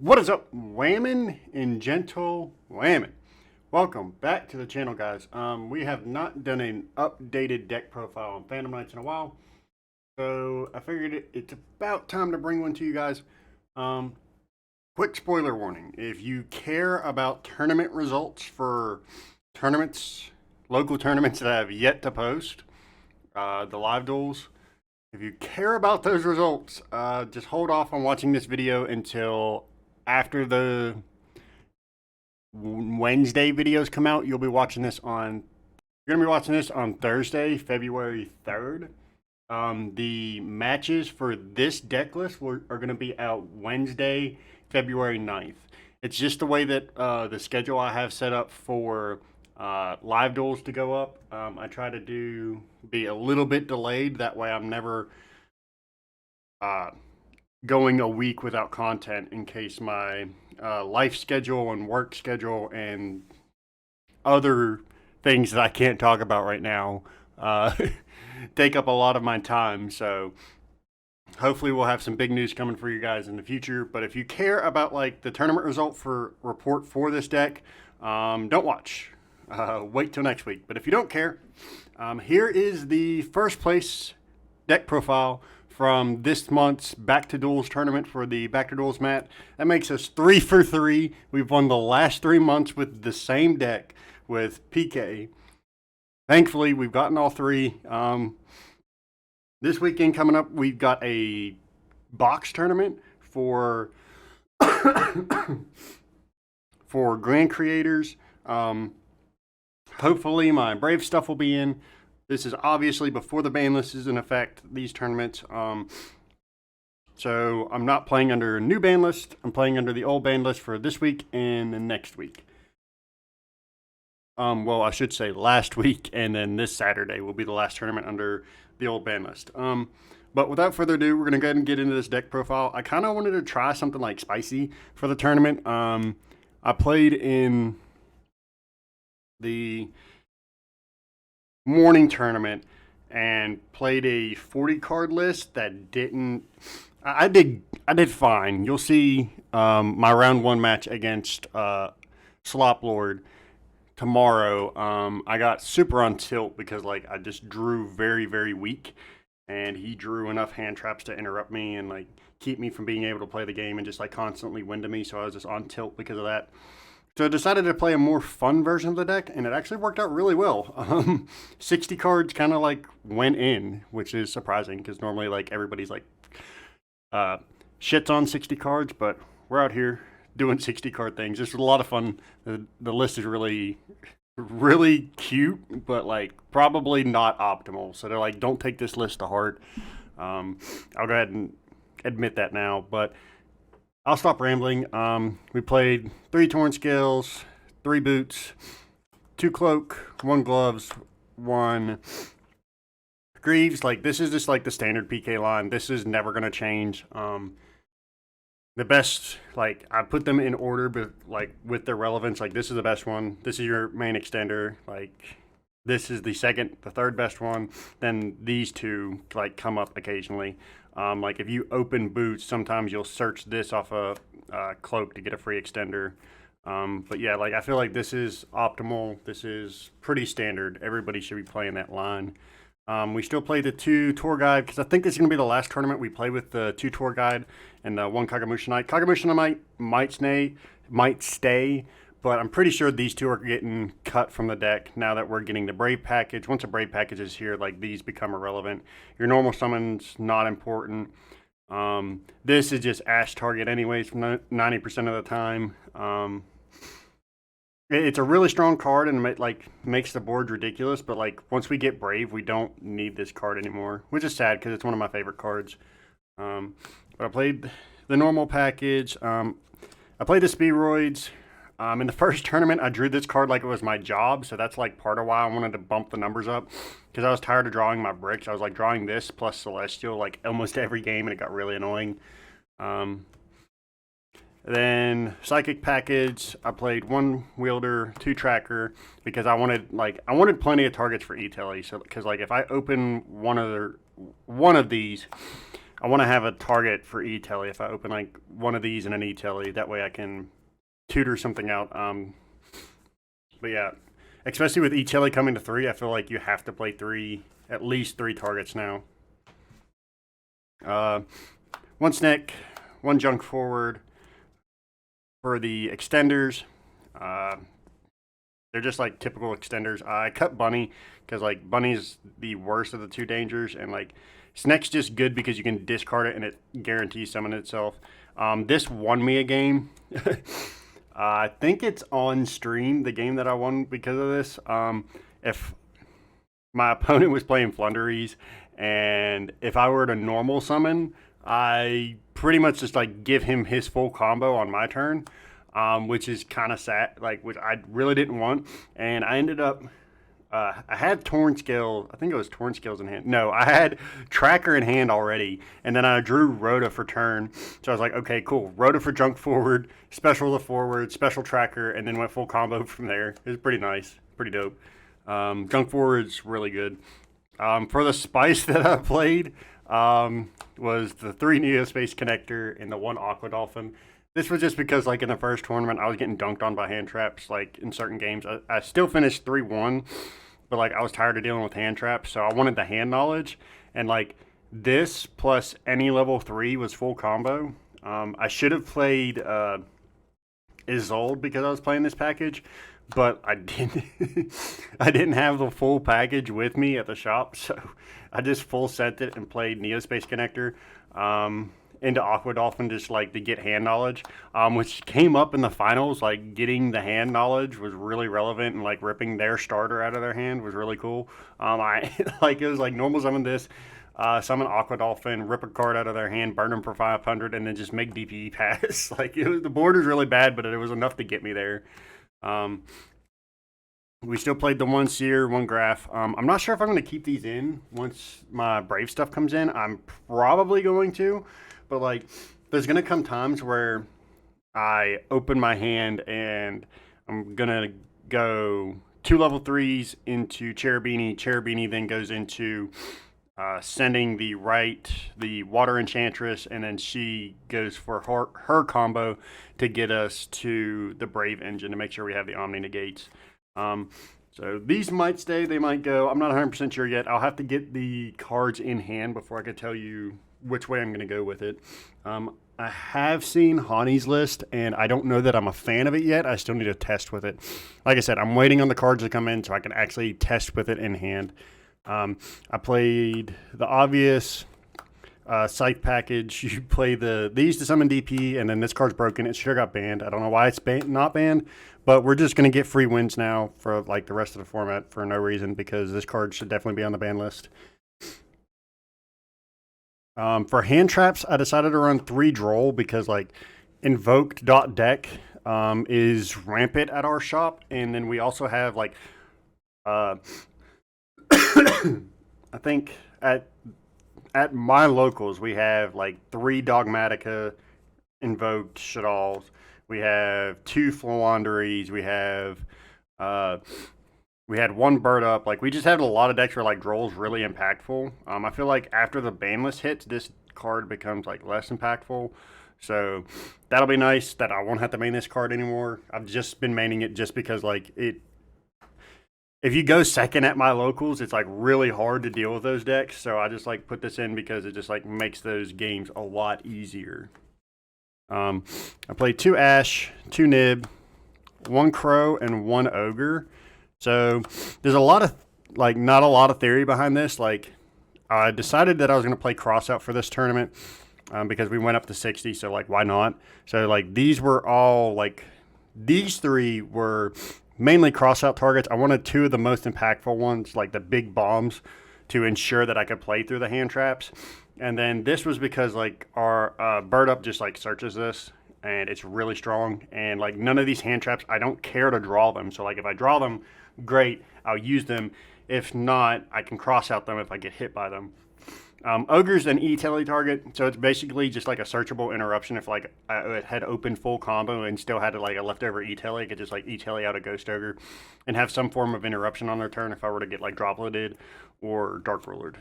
What is up, whammin' and gentle whammin'? Welcome back to the channel, guys. We have not done an updated deck profile on Phantom Knights in a while, so I figured it's about time to bring one to you guys. Quick spoiler warning: if you care about tournament results for tournaments, local tournaments that I have yet to post, the live duels. If you care about those results, just hold off on watching this video until after the Wednesday videos come out. You're gonna be watching this on Thursday, February 3rd. The matches for this deck list are gonna be out Wednesday, February 9th. It's just the way that the schedule I have set up for live duels to go up. I try to be a little bit delayed. That way I'm never going a week without content in case my life schedule and work schedule and other things that I can't talk about right now take up a lot of my time. So hopefully we'll have some big news coming for you guys in the future. But if you care about like the tournament result report for this deck, don't watch. Wait till next week. But if you don't care, here is the first place deck profile from this month's Back to Duels tournament for the Back to Duels mat. That makes us 3 for 3. We've won the last 3 months with the same deck with PK. Thankfully, we've gotten all 3. This weekend coming up, we've got a box tournament for for grand creators. Hopefully my Brave stuff will be in. This is obviously before the ban list is in effect, these tournaments. So I'm not playing under a new ban list. I'm playing under the old ban list for this week and the next week. Well, I should say last week, and then this Saturday will be the last tournament under the old ban list. But without further ado, we're going to go ahead and get into this deck profile. I kind of wanted to try something like spicy for the tournament. I played in the morning tournament and played a 40 card list that didn't. I did fine. You'll see my round 1 match against Slop Lord tomorrow. I got super on tilt because like I just drew very, very weak, and he drew enough hand traps to interrupt me and like keep me from being able to play the game and just like constantly win to me. So I was just on tilt because of that. So I decided to play a more fun version of the deck, and it actually worked out really well. 60 cards kind of like went in, which is surprising because normally like everybody's like shits on 60 cards, but we're out here doing 60 card things. It's a lot of fun. The list is really, really cute, but like probably not optimal. So they're like, don't take this list to heart. I'll go ahead and admit that now, but I'll stop rambling. We played 3 Torn Scales, 3 Boots, 2 Cloak, 1 Gloves, 1 Greaves. Like, this is just like the standard PK line. This is never going to change. The best, like, I put them in order, but like with their relevance. Like, this is the best one. This is your main extender. Like, this is the third best one. Then these 2 like come up occasionally. Like if you open Boots, sometimes you'll search this off a Cloak to get a free extender. But yeah, like I feel like this is optimal. This is pretty standard. Everybody should be playing that line. We still play the 2 Tour Guide because I think this is going to be the last tournament we play with the 2 Tour Guide and the 1 Kagamusha Knight. Kagamusha Knight might stay, but I'm pretty sure these 2 are getting cut from the deck now that we're getting the Brave package. Once a Brave package is here, like these become irrelevant. Your normal summons, not important. This is just Ash target anyways, 90% of the time. It's a really strong card and makes the board ridiculous, but like once we get Brave, we don't need this card anymore, which is sad because it's one of my favorite cards. But I played the normal package. I played the Spearoids. In the first tournament, I drew this card like it was my job, so that's like part of why I wanted to bump the numbers up, because I was tired of drawing my bricks. I was like drawing this plus Celestial like almost every game, and it got really annoying. Then Psychic package, I played 1 Wielder, 2 Tracker, because I wanted plenty of targets for E-Telly. So because like if I open one of these, I want to have a target for E-Telly if I open like one of these in an E-Telly. That way I can tutor something out. But yeah, especially with E-Telly coming to 3, I feel like you have to play at least 3 targets now. 1 Snick, 1 Junk Forward. For the extenders, they're just like typical extenders. I cut Bunny because like Bunny's the worst of the 2 dangers, and like Sneck's just good because you can discard it and it guarantees summon itself. This won me a game. I think it's on stream, the game that I won because of this. If my opponent was playing Flunderies, and if I were to normal summon, I pretty much just like give him his full combo on my turn, which is kind of sad, like which I really didn't want. And I ended up, I had Torn Scale, I think it was Torn Scales in hand. No, I had Tracker in hand already, and then I drew Rhoda for turn. So I was like, okay, cool. Rhoda for Junk Forward, Special the Forward, Special Tracker, and then went full combo from there. It was pretty nice, pretty dope. Junk Forward's really good. For the Spice that I played, was the 3 Neospace Connector and the 1 Aqua Dolphin. This was just because, like, in the first tournament, I was getting dunked on by hand traps, like, in certain games. I still finished 3-1, but, like, I was tired of dealing with hand traps, so I wanted the hand knowledge. And, like, this plus any level 3 was full combo. I should have played Isolde because I was playing this package, but I didn't. I didn't have the full package with me at the shop, so I just full sent it and played Neospace Connector into Aqua Dolphin just like to get hand knowledge, which came up in the finals. Like getting the hand knowledge was really relevant, and like ripping their starter out of their hand was really cool. I like it was like normal summon this. Summon Aqua Dolphin, rip a card out of their hand, burn them for 500, and then just make DPE pass. Like the board was really bad, but it was enough to get me there. We still played the 1 Seer, 1 Graph. I'm not sure if I'm going to keep these in once my Brave stuff comes in. I'm probably going to, but like, there's going to come times where I open my hand and I'm going to go 2 level 3s into Cherubini. Cherubini then goes into sending the Water Enchantress, and then she goes for her combo to get us to the Brave engine to make sure we have the Omni Negates. So these might stay, they might go. I'm not 100% sure yet. I'll have to get the cards in hand before I can tell you which way I'm going to go with it. I have seen Hani's list, and I don't know that I'm a fan of it yet. I still need to test with it. Like I said, I'm waiting on the cards to come in so I can actually test with it in hand. I played the obvious Scythe package. You play these to summon DP, and then this card's broken. It sure got banned. I don't know why it's not banned, but we're just going to get free wins now for like the rest of the format for no reason, because this card should definitely be on the ban list. For hand traps, I decided to run 3 Droll because like invoked.deck is rampant at our shop, and then we also have like I think at my locals we have like 3 Dogmatica invoked Shaddolls. We have 2 Flowanderies. We had 1 Bird Up. Like we just had a lot of decks where like Droll's really impactful. I feel like after the ban list hits, this card becomes like less impactful. So that'll be nice that I won't have to main this card anymore. I've just been maining it just because like if you go second at my locals, it's like really hard to deal with those decks. So I just like put this in because it just like makes those games a lot easier. I played 2 Ash, 2 Nib, 1 Crow, and 1 Ogre. So there's a lot of like not a lot of theory behind this. Like I decided that I was going to play Crossout for this tournament because we went up to 60. So like why not? So like these were all like these 3 were mainly Crossout targets. I wanted 2 of the most impactful ones, like the big bombs, to ensure that I could play through the hand traps. And then this was because like our Bird Up just like searches this, and it's really strong. And like none of these hand traps, I don't care to draw them. So like if I draw them, great, I'll use them. If not, I can cross out them if I get hit by them. Ogre's an E-Telly target, so it's basically just like a searchable interruption. If like I had opened full combo and still had like a leftover E-Telly, I could just like E-Telly out a Ghost Ogre and have some form of interruption on their turn if I were to get like Dropleted or Dark Rulered.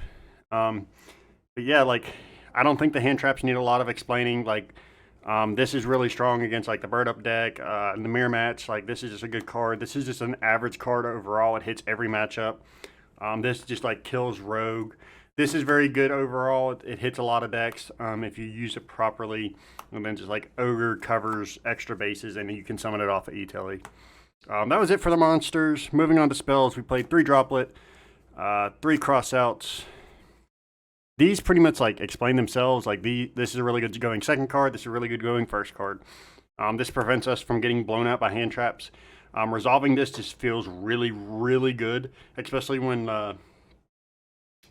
But yeah, like I don't think the hand traps need a lot of explaining. Like, this is really strong against like the bird up deck, in the mirror match. Like, this is just a good card. This is just an average card overall. It hits every matchup. This just like kills rogue. This is very good overall. It hits a lot of decks if you use it properly. And then just like Ogre covers extra bases and you can summon it off of E-Telly. That was it for the monsters. Moving on to spells, we played 3 Droplet, 3 Crossouts. These pretty much like explain themselves. Like this is a really good going second card. This is a really good going first card. This prevents us from getting blown out by hand traps. Resolving this just feels really, really good, especially when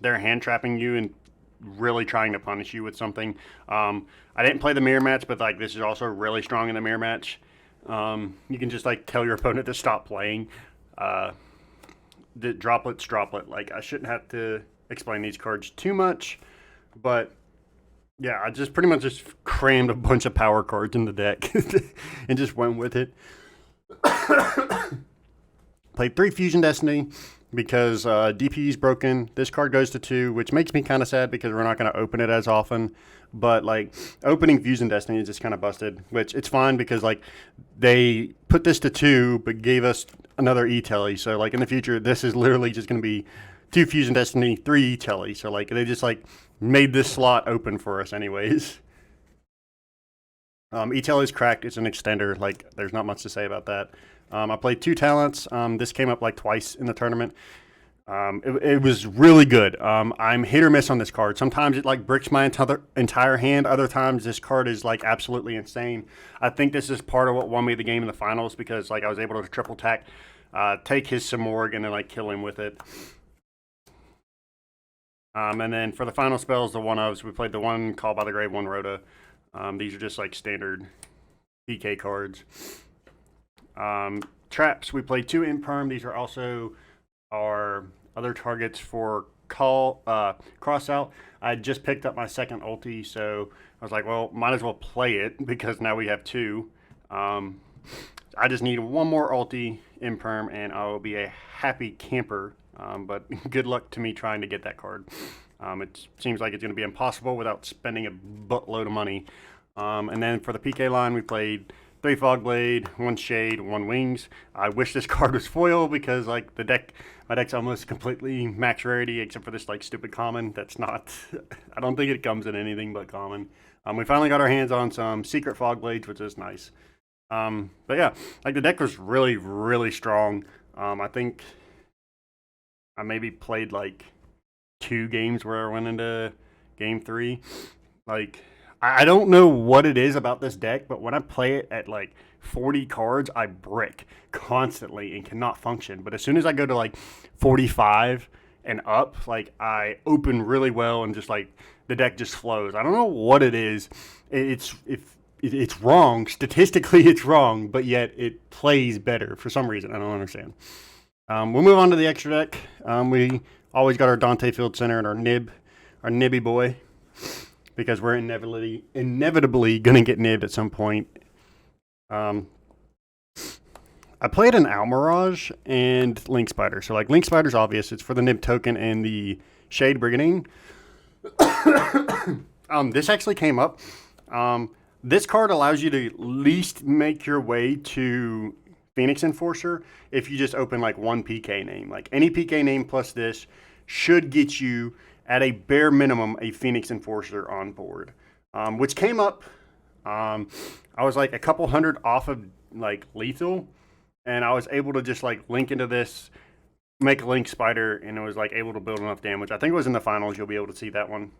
they're hand trapping you and really trying to punish you with something. I didn't play the mirror match, but like this is also really strong in the mirror match. You can just like tell your opponent to stop playing. The Droplet's Droplet. Like I shouldn't have to explain these cards too much, but yeah, I just pretty much just crammed a bunch of power cards in the deck and just went with it. Played 3 Fusion Destiny because DP is broken. This card goes to 2, which makes me kind of sad because we're not going to open it as often. But like opening Fusion Destiny is just kind of busted, which it's fine because like they put this to 2 but gave us another E-Telly. So like in the future, this is literally just going to be 2 Fusion Destiny, 3 E-Telly. So like they just like made this slot open for us anyways. E-Telly is cracked. It's an extender. Like there's not much to say about that. I played 2 talents. This came up like twice in the tournament. It was really good. I'm hit or miss on this card. Sometimes it like bricks my entire hand. Other times this card is like absolutely insane. I think this is part of what won me the game in the finals because like I was able to triple tack, take his Simorg and then like kill him with it. And then for the final spells, the 1-ofs, we played the 1 Call by the Grave, 1 Rhoda. These are just like standard PK cards. Traps, we played 2 Imperm. These are also our other targets for cross out. I just picked up my second ulti, so I was like, well, might as well play it because now we have 2. I just need 1 more ulti Imperm and I will be a happy camper. But good luck to me trying to get that card. It seems like it's going to be impossible without spending a buttload of money. And then for the PK line, we played 3 Fogblade, 1 Shade, 1 Wings. I wish this card was foil because like my deck's almost completely max rarity except for this like stupid common. That's not, I don't think it comes in anything but common. We finally got our hands on some secret Fogblades, which is nice. But yeah, like the deck was really, really strong. I think I maybe played like 2 games where I went into game 3. Like, I don't know what it is about this deck, but when I play it at like 40 cards, I brick constantly and cannot function. But as soon as I go to like 45 and up, like I open really well and just like the deck just flows. I don't know what it is. It's wrong. Statistically, it's wrong, but yet it plays better for some reason. I don't understand. We'll move on to the extra deck. We always got our Dante Field Center and our Nibby boy, because we're inevitably going to get nibbed at some point. I played an Almirage and Link Spider. So like Link Spider's obvious. It's for the nib token and the Shade Brigading. This actually came up. This card allows you to at least make your way to Phoenix Enforcer if you just open like 1 PK name. Like any PK name plus this should get you at a bare minimum a Phoenix Enforcer on board, which came up. I was like a couple hundred off of like lethal, and I was able to just like link into this, make a Link Spider, and it was like able to build enough damage. I think it was in the finals. You'll be able to see that one.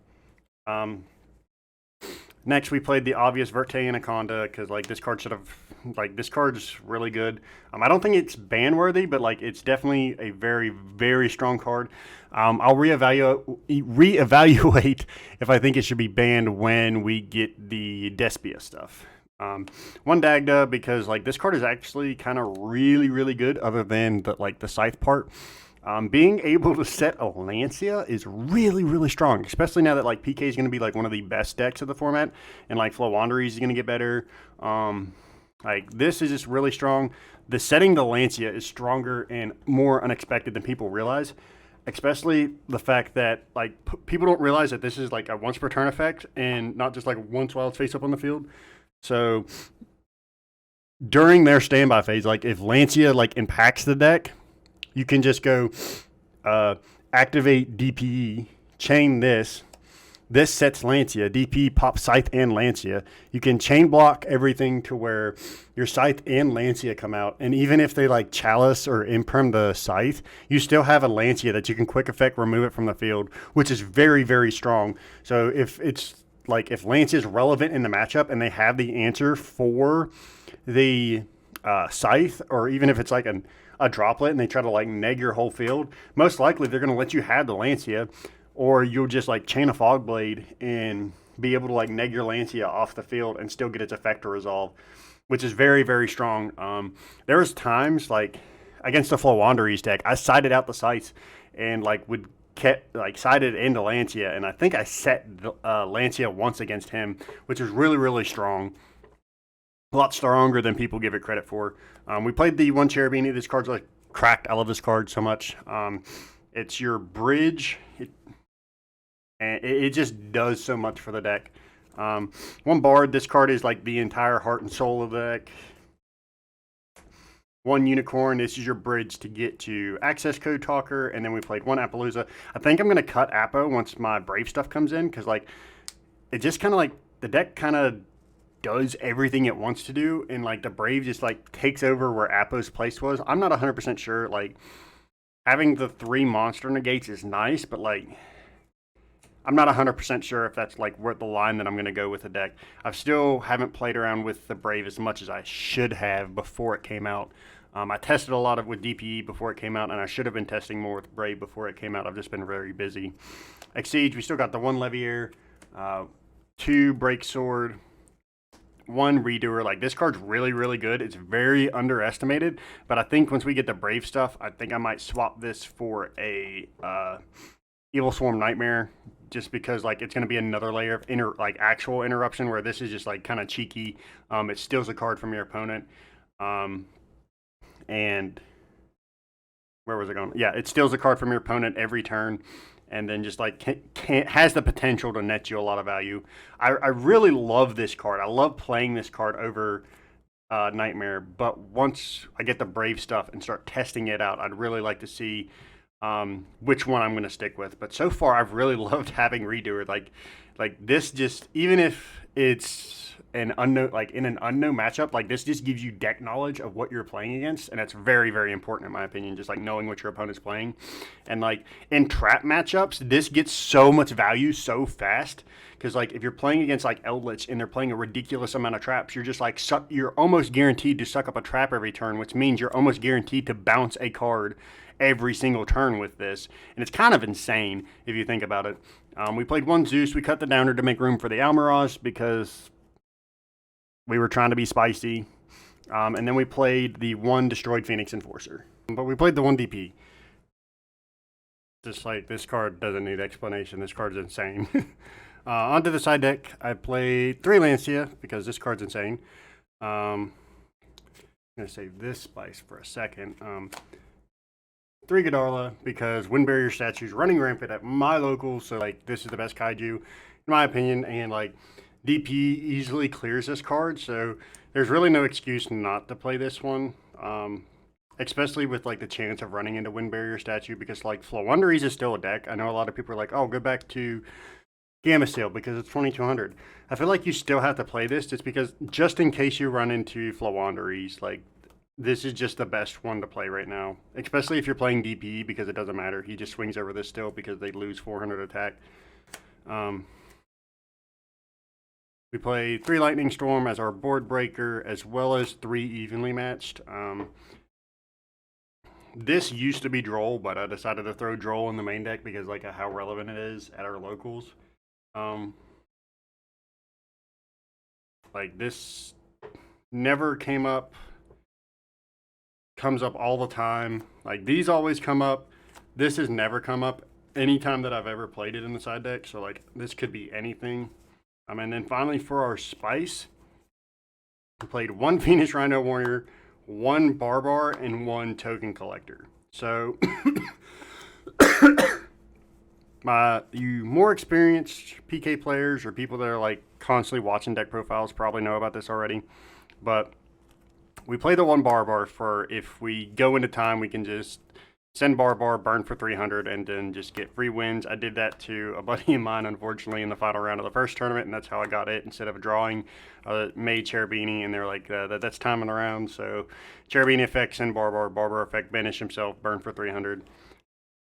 Next, we played the obvious Verte Anaconda because like this card should have, like this card's really good. I don't think it's ban worthy, but like it's definitely a very, very strong card. I'll reevaluate if I think it should be banned when we get the Despia stuff. 1 Dagda because like this card is actually kind of really, really good other than the Scythe part. Being able to set a Lancia is really, really strong, especially now that like PK is going to be like one of the best decks of the format, and like Flow Wanderies is going to get better. Like this is just really strong. The setting the Lancia is stronger and more unexpected than people realize. especially the fact that like people don't realize that this is like a once per turn effect and not just like once while it's face up on the field. So during their standby phase, like if Lancia like impacts the deck, you can just go activate DPE, chain this. This sets Lancia. DP pops Scythe and Lancia. You can chain block everything to where your Scythe and Lancia come out. And even if they like Chalice or Imperm the Scythe, you still have a Lancia that you can quick effect remove it from the field, which is very, very strong. So if it's like if Lancia is relevant in the matchup and they have the answer for the Scythe, or even if it's like a droplet and they try to like neg your whole field, most likely they're going to let you have the Lancia, or you'll just like chain a Fog Blade and be able to like neg your Lancia off the field and still get its effect to resolve, which is very, very strong. There was times like against the Floowandereeze deck, I sided out the Scythe and like would like sided into Lancia, and I think I set the, Lancia once against him, which is really, really strong. A lot stronger than people give it credit for. We played the one Cherubini. This card's like cracked. I love this card so much. It's your bridge, and it just does so much for the deck. One Bard. This card is like the entire heart and soul of the deck. One Unicorn. This is your bridge to get to Access Code Talker, and then we played one Appaloosa. I think I'm gonna cut Appo once my Brave stuff comes in, because like it just kind of like the deck kind of does everything it wants to do, and like the Brave just like takes over where Appo's place was. I'm not 100% sure. Like having the 3 monster negates is nice, but like I'm not 100% sure if that's like what the line that I'm going to go with the deck. I still haven't played around with the Brave as much as I should have before it came out. I tested a lot with DPE before it came out, and I should have been testing more with Brave before it came out. I've just been very busy. Exceed, we still got the 1 Levier, 2 Break Sword, 1 Redoer. Like this card's really, really good. It's very underestimated, but I think once we get the Brave stuff, I think I might swap this for a Evil Swarm Nightmare, just because like it's going to be another layer of actual interruption, where this is just like kind of cheeky. It steals a card from your opponent, and where was it going? Yeah, it steals a card from your opponent every turn, and then just like has the potential to net you a lot of value. I really love this card. I love playing this card over Nightmare, but once I get the Brave stuff and start testing it out, I'd really like to see which one I'm going to stick with. But so far, I've really loved having Redoer. Like this, just even if it's an unknown, like in an unknown matchup, like this just gives you deck knowledge of what you're playing against, and that's very, very important in my opinion. Just like knowing what your opponent's playing, and like in trap matchups, this gets so much value so fast. Because like if you're playing against like Eldritch and they're playing a ridiculous amount of traps, you're just like you're almost guaranteed to suck up a trap every turn, which means you're almost guaranteed to bounce a card every single turn with this, and it's kind of insane if you think about it. We played 1 Zeus. We cut the Downer to make room for the Almirage because we were trying to be spicy, and then we played the 1 Destroyed Phoenix Enforcer. But we played the 1 DP. Just like this card doesn't need explanation. This card's insane. Onto the side deck, I played 3 Lancia because this card's insane. I'm going to save this spice for a second. 3 Godarla because Wind Barrier statues running rampant at my local, so like this is the best kaiju in my opinion, and like DP easily clears this card, so there's really no excuse not to play this one, especially with like the chance of running into Wind Barrier statue, because like Floowandereeze is still a deck. I know a lot of people are like, oh, go back to Gamma Sail because it's 2200. I feel like you still have to play this just in case you run into Floowandereeze. Like this is just the best one to play right now, especially if you're playing DPE, because it doesn't matter. He just swings over this still because they lose 400 attack. We play 3 Lightning Storm as our board breaker, as well as 3 evenly matched. This used to be Droll, but I decided to throw Droll in the main deck because like how relevant it is at our locals. Like this never came up. Comes up all the time. Like these always come up. This has never come up anytime that I've ever played it in the side deck. So like this could be anything. And then finally for our spice, we played 1 Venus Rhino Warrior, 1 Barbar, and 1 Token Collector. So You more experienced PK players or people that are like constantly watching deck profiles probably know about this already, but we play the one bar for if we go into time, we can just send bar, burn for 300, and then just get free wins. I did that to a buddy of mine, unfortunately, in the final round of the first tournament, and that's how I got it. Instead of drawing, made Cherubini, and they're like, that's timing around. So Cherubini effect, send bar effect, banish himself, burn for 300.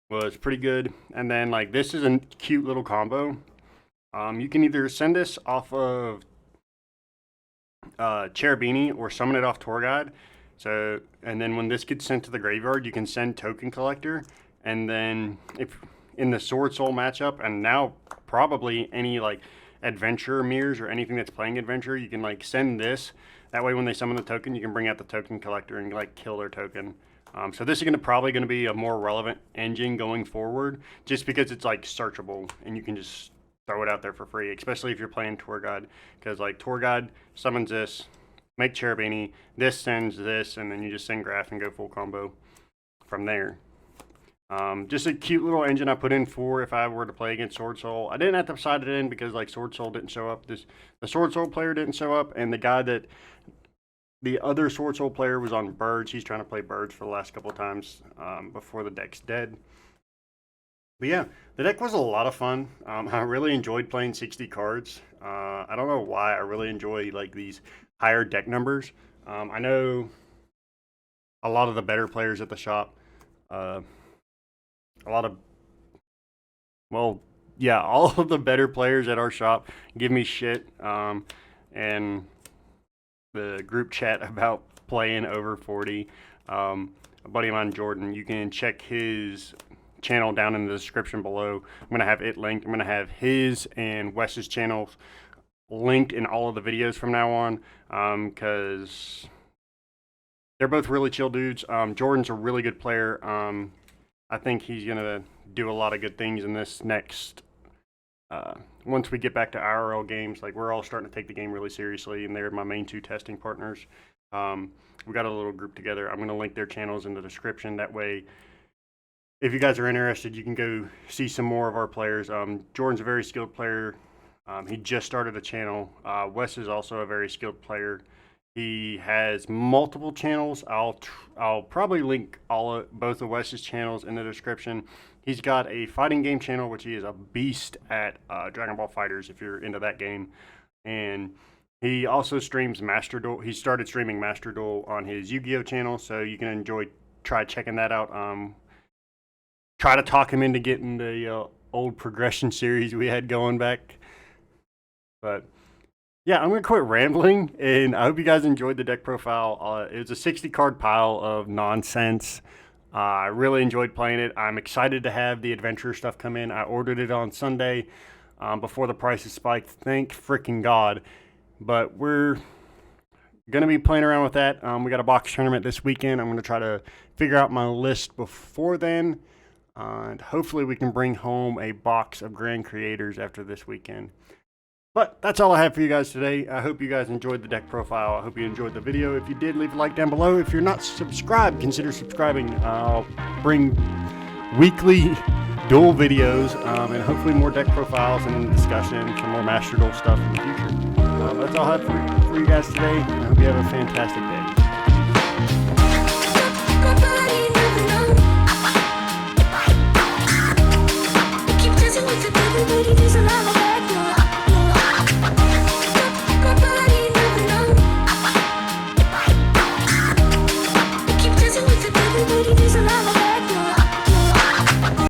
Was pretty good. And then like this is a cute little combo. You can either send this off of Cherubini or summon it off Tour Guide. So, and then when this gets sent to the graveyard, you can send Token Collector, and then if in the Sword Soul matchup, and now probably any like Adventure mirrors or anything that's playing Adventure, you can like send this. That way when they summon the token, you can bring out the Token Collector and like kill their token. So this is probably going to be a more relevant engine going forward, just because it's like searchable and you can just throw it out there for free, especially if you're playing Tour Guide, because like Tour Guide summons this, make Cherubini, this sends this, and then you just send Graph and go full combo from there. Just a cute little engine I put in for if I were to play against Sword Soul. I didn't have to side it in because like Sword Soul didn't show up. The Sword Soul player didn't show up, and the other Sword Soul player was on Birds. He's trying to play Birds for the last couple of times before the deck's dead. But yeah, the deck was a lot of fun. I really enjoyed playing 60 cards. I don't know why. I really enjoy like these higher deck numbers. I know a lot of the better players at the shop. All of the better players at our shop give me shit. And the group chat about playing over 40. A buddy of mine, Jordan, you can check his channel down in the description below. I'm going to have it linked. I'm going to have his and Wes's channels linked in all of the videos from now on, because they're both really chill dudes. Jordan's a really good player. I think he's going to do a lot of good things in this next once we get back to IRL games. Like, we're all starting to take the game really seriously, and they're my main two testing partners. We got a little group together. I'm going to link their channels in the description. That way, if you guys are interested, you can go see some more of our players. Jordan's a very skilled player. He just started a channel. Wes is also a very skilled player. He has multiple channels. I'll probably link both of Wes's channels in the description. He's got a fighting game channel, which he is a beast at Dragon Ball FighterZ if you're into that game. And he also streams Master Duel. He started streaming Master Duel on his Yu-Gi-Oh channel, so you can try checking that out. Try to talk him into getting the old progression series we had going back. But yeah, I'm going to quit rambling, and I hope you guys enjoyed the deck profile. It was a 60 card pile of nonsense. I really enjoyed playing it. I'm excited to have the adventure stuff come in. I ordered it on Sunday before the prices spiked. Thank freaking God. But we're going to be playing around with that. We got a box tournament this weekend. I'm going to try to figure out my list before then. And hopefully we can bring home a box of Grand Creators after this weekend. But that's all I have for you guys today. I hope you guys enjoyed the deck profile. I hope you enjoyed the video. If you did, leave a like down below. If you're not subscribed, consider subscribing. I'll bring weekly Duel videos and hopefully more deck profiles and discussion, some more Master Duel stuff in the future. That's all I have for you guys today. I hope you have a fantastic day. Keep dancing with the devil.